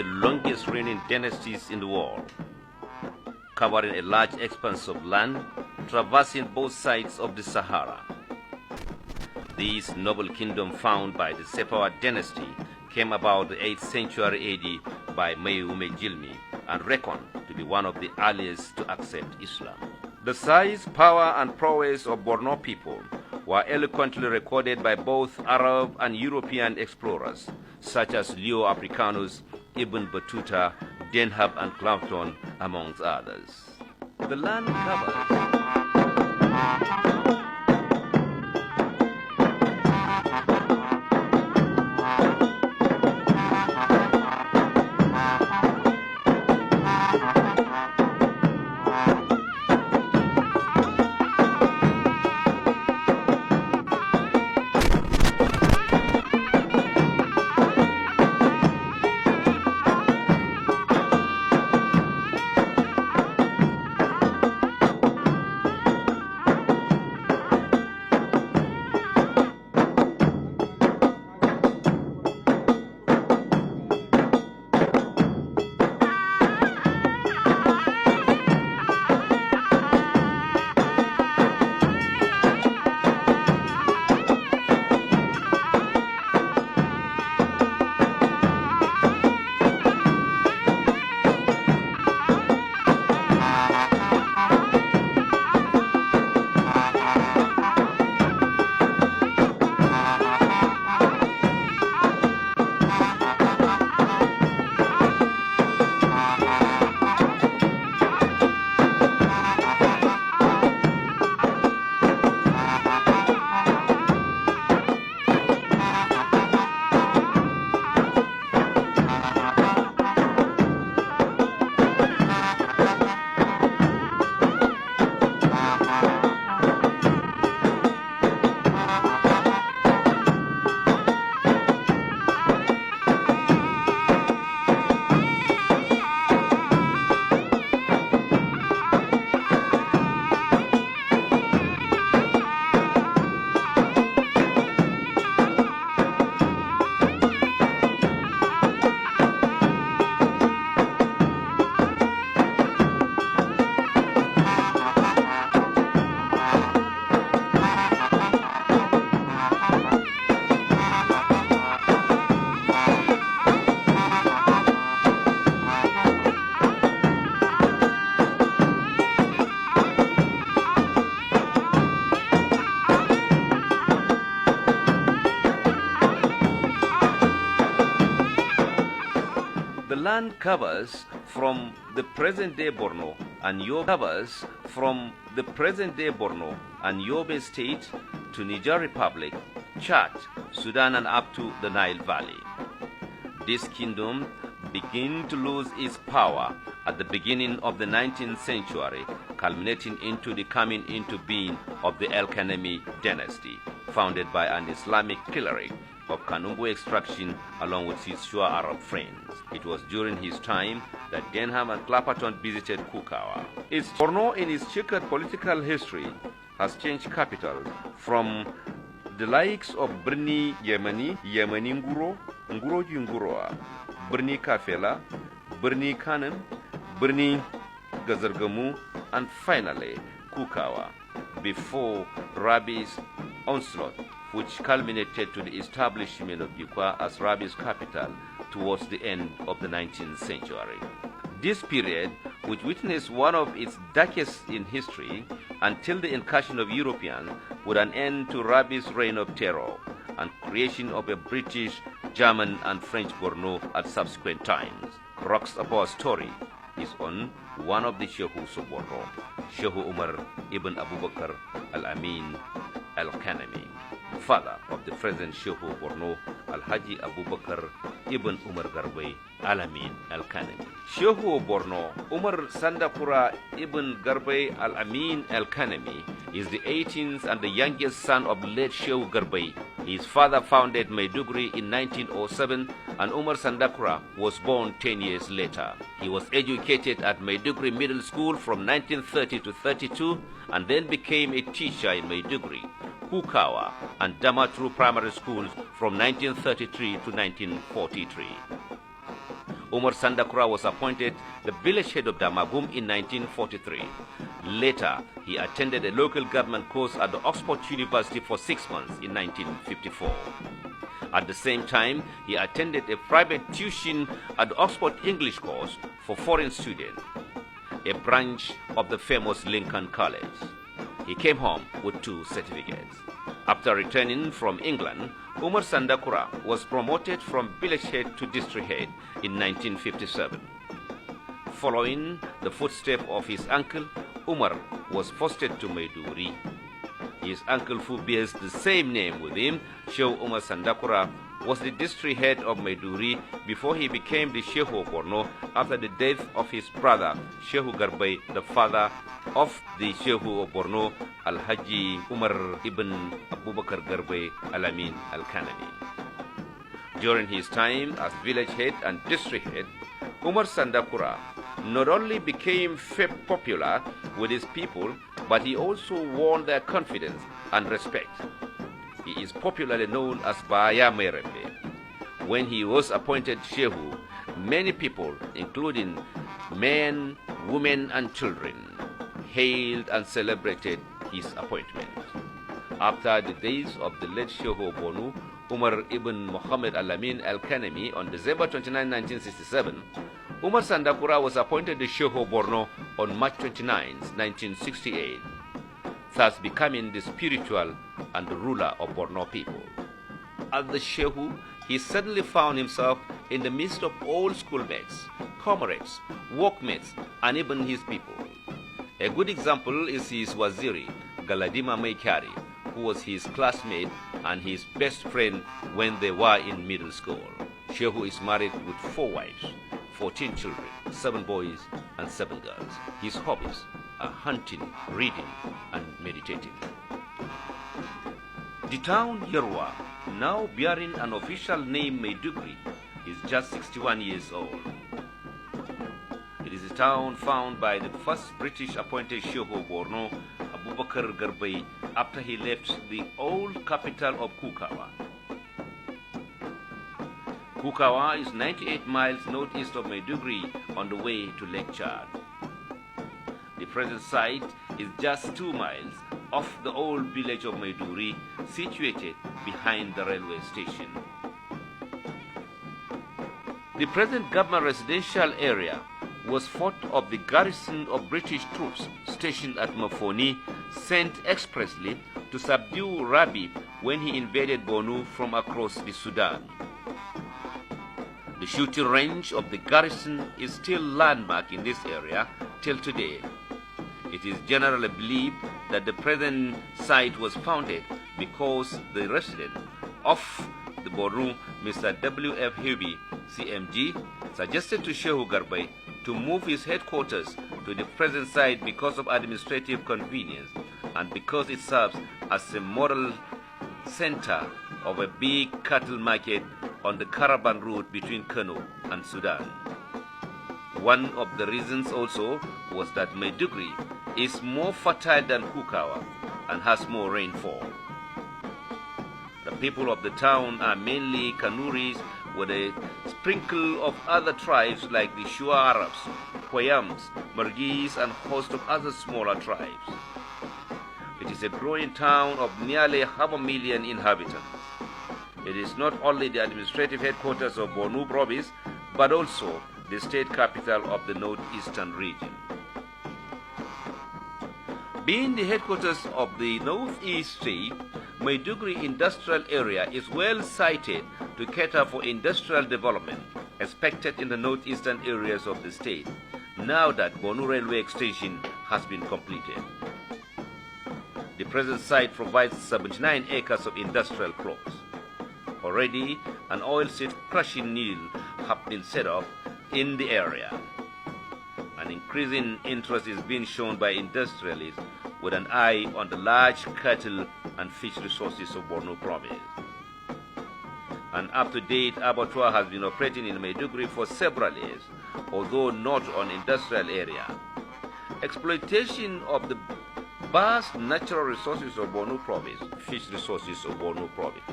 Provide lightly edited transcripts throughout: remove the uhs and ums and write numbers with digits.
the longest reigning dynasties in the world, covering a large expanse of land, traversing both sides of the Sahara. This noble kingdom found by the Safavid dynasty came about the 8th century AD by Mayume Jilmi and reckoned to be one of the earliest to accept Islam. The size, power, and prowess of Borno people were eloquently recorded by both Arab and European explorers, such as Leo Africanus, Ibn Battuta, Denham, and Clapton, amongst others. The land covers land covers from the present-day Borno and Yobe State to Niger Republic, Chad, Sudan, and up to the Nile Valley. This kingdom began to lose its power at the beginning of the 19th century, culminating into the coming into being of the El-Kanemi dynasty, founded by an Islamic cleric of Kanumbu extraction along with his Shua Arab friends. It was during his time that Denham and Clapperton visited Kukawa. Borno in its checkered political history has changed capital from the likes of Birni Yemeni, Yemeni Nguro, Nguroji Nguroa, Birni Kafela, Birni Kanem, Birni Gazargamu, and finally Kukawa, before Rabi's onslaught, which culminated to the establishment of Yukwa as Rabi's capital towards the end of the 19th century. This period, which witnessed one of its darkest in history until the incursion of Europeans, put an end to Rabi's reign of terror and creation of a British, German, and French Borno at subsequent times. Crux of our story is on one of the Shehus of Borno, Shehu Umar ibn Abubakar al-Amin al-Kanemi, father of the present Shehu Borno, Al-Haji Abubakar ibn Umar Garbe al-Amin al-Kanemi. Shehu Borno, Umar Sandapura ibn Garbe al-Amin al-Kanemi, is the 18th and the youngest son of late Shehu Garbe. His father founded Maiduguri in 1907, and Umar Sandakura was born 10 years later. He was educated at Maiduguri Middle School from 1930 to 32, and then became a teacher in Maiduguri, Kukawa, and Damaturu primary schools from 1933 to 1943. Umar Sandakura was appointed the village head of Damagum in 1943. Later, he attended a local government course at the Oxford University for 6 months in 1954. At the same time, he attended a private tuition at the Oxford English course for foreign students, a branch of the famous Lincoln College. He came home with 2 certificates. After returning from England, Umar Sandakura was promoted from village head to district head in 1957. Following the footsteps of his uncle, Umar was posted to Maiduguri. His uncle, who bears the same name with him, Shehu Umar Sandakura, was the district head of Maiduguri before he became the Shehu of Borno after the death of his brother, Shehu Garbai, the father of the Shehu of Borno, Al-Haji Umar ibn Abubakar Garbai Alamin Al-Kanani. During his time as village head and district head, Umar Sandakura not only became popular with his people, but he also won their confidence and respect. He is popularly known as Baya Merembe. When he was appointed Shehu, many people, including men, women, and children, hailed and celebrated his appointment. After the days of the late Shehu Bonu, Umar ibn Muhammad Alamin Al-Kanemi, on December 29, 1967, Umar Sandakura was appointed the Shehu Borno on March 29, 1968, thus becoming the spiritual and the ruler of Borno people. As the Shehu, he suddenly found himself in the midst of old schoolmates, comrades, workmates, and even his people. A good example is his Waziri, Galadima Maikari, who was his classmate and his best friend when they were in middle school. Shehu is married with 4 wives, 14 children, 7 boys and 7 girls. His hobbies are hunting, reading, and meditating. The town Yerwa, now bearing an official name Maiduguri, is just 61 years old. It is a town found by the first British appointed Shehu Borno, Abubakar Garbai, after he left the old capital of Kukawa. Kukawa is 98 miles northeast of Maiduguri on the way to Lake Chad. The present site is just 2 miles off the old village of Maiduguri, situated behind the railway station. The present government residential area was fort of the garrison of British troops stationed at Mafoni, sent expressly to subdue Rabi when he invaded Borno from across the Sudan. The shooting range of the garrison is still landmark in this area till today. It is generally believed that the present site was founded because the resident of the Borno, Mr. W.F. Huby, CMG, suggested to Shehu Garbai to move his headquarters to the present site because of administrative convenience and because it serves as a model center of a big cattle market on the caravan route between Kano and Sudan. One of the reasons also was that Maiduguri is more fertile than Kukawa and has more rainfall. The people of the town are mainly kanuris, with a sprinkle of other tribes like the Shua Arabs, Koyams, Margis, and a host of other smaller tribes. It is a growing town of nearly 500,000 inhabitants. It is not only the administrative headquarters of Borno province, but also the state capital of the northeastern region. Being the headquarters of the northeast state, Maiduguri industrial area is well sited to cater for industrial development expected in the northeastern areas of the state, now that Borno railway extension has been completed. The present site provides 79 acres of industrial crops. Already, an oilseed crushing mill has been set up in the area. An increasing interest is being shown by industrialists with an eye on the large cattle and fish resources of Borno province. An up-to-date abattoir has been operating in Maiduguri for several years, although not on industrial area. Exploitation of the vast natural resources of Borno province, fish resources of Borno province,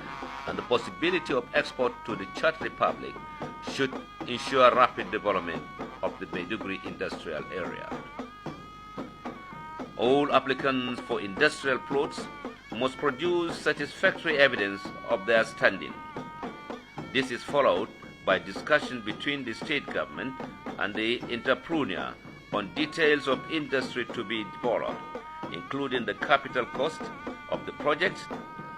and the possibility of export to the Czech Republic should ensure rapid development of the Maiduguri industrial area. All applicants for industrial plots must produce satisfactory evidence of their standing. This is followed by discussion between the state government and the entrepreneur on details of industry to be developed, including the capital cost of the project,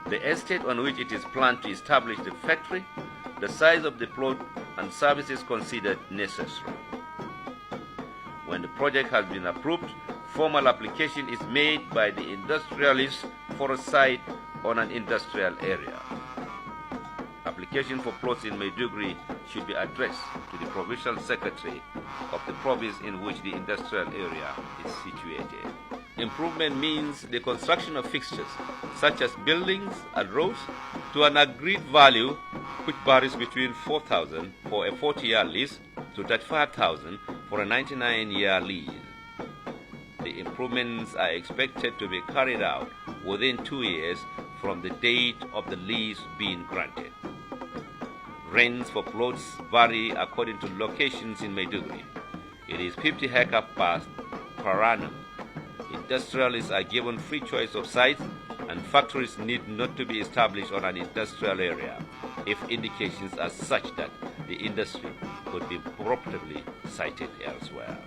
the estate on which it is planned to establish the factory, the size of the plot, and services considered necessary. When the project has been approved, formal application is made by the industrialist for a site on an industrial area. Application for plots in Maiduguri should be addressed to the Provincial Secretary of the province in which the industrial area is situated. Improvement means the construction of fixtures, such as buildings and roads, to an agreed value which varies between 4,000 for a 40-year lease to 35,000 for a 99-year lease. The improvements are expected to be carried out within 2 years from the date of the lease being granted. Rents for plots vary according to locations in Maiduguri. It is 50 hectares per annum. Industrialists are given free choice of sites, and factories need not to be established on an industrial area if indications are such that the industry could be profitably sited elsewhere.